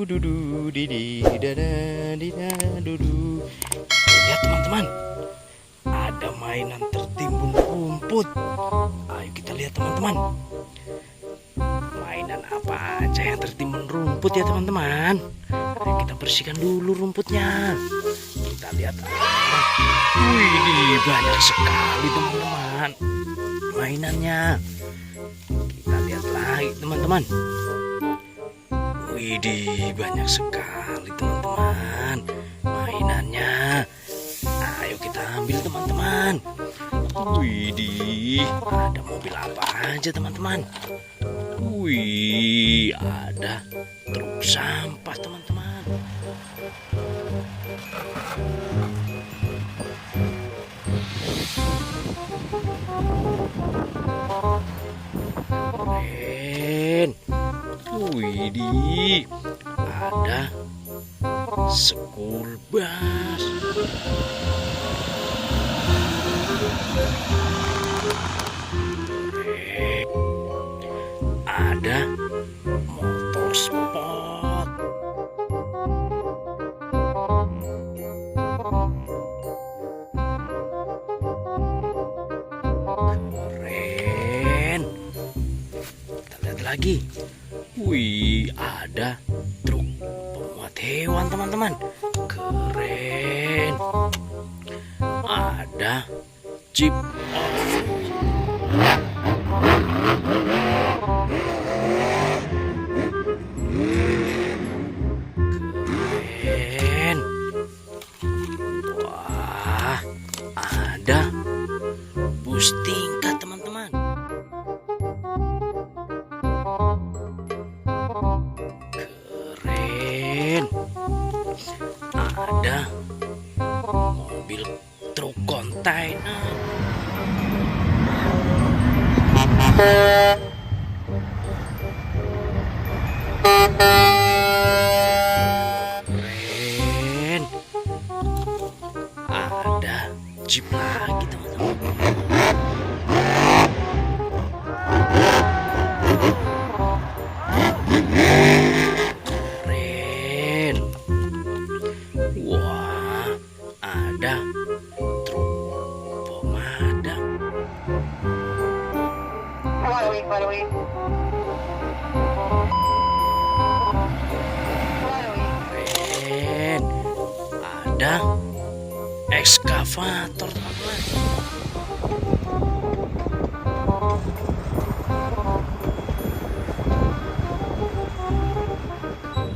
dudu didi dada dida dudu. Lihat teman-teman, ada mainan tertimbun rumput. Ayo kita lihat teman-teman, mainan apa aja yang tertimbun rumput ya teman-teman. Ayo kita bersihkan dulu rumputnya. Kita lihat teman-teman. Wih, banyak sekali teman-teman mainannya. Kita lihat lagi teman-teman. Widih, banyak sekali teman-teman mainannya. Ayo kita ambil teman-teman. Widih, ada mobil apa aja teman-teman. Wih, ada truk sampah teman-teman. Keren. Widih, ada school bus. Keren. Ada motor sport. Keren. Kita lihat lagi. Wih, ada truk pemuat hewan teman-teman. Keren. Ada jeep off-road. Keren. Wah, ada bus tingkat teman-teman. Keren. Ada mobil truk kontainer. Keren. Ada jeep lagi teman-teman. Keren. Wah, ada truk pemadam. Keren. Ada ekskavator teman-teman.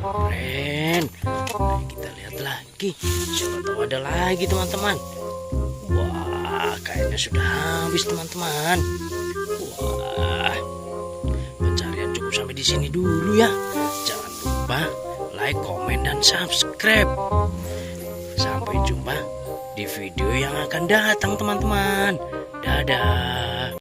Keren. Mari kita lihat lagi. Siapa tahu ada lagi teman-teman. Wah, kayaknya sudah habis teman-teman. Wah, pencarian cukup sampai di sini dulu ya. Jangan lupa like, komen, dan subscribe. Sampai jumpa di video yang akan datang teman-teman. Dadah.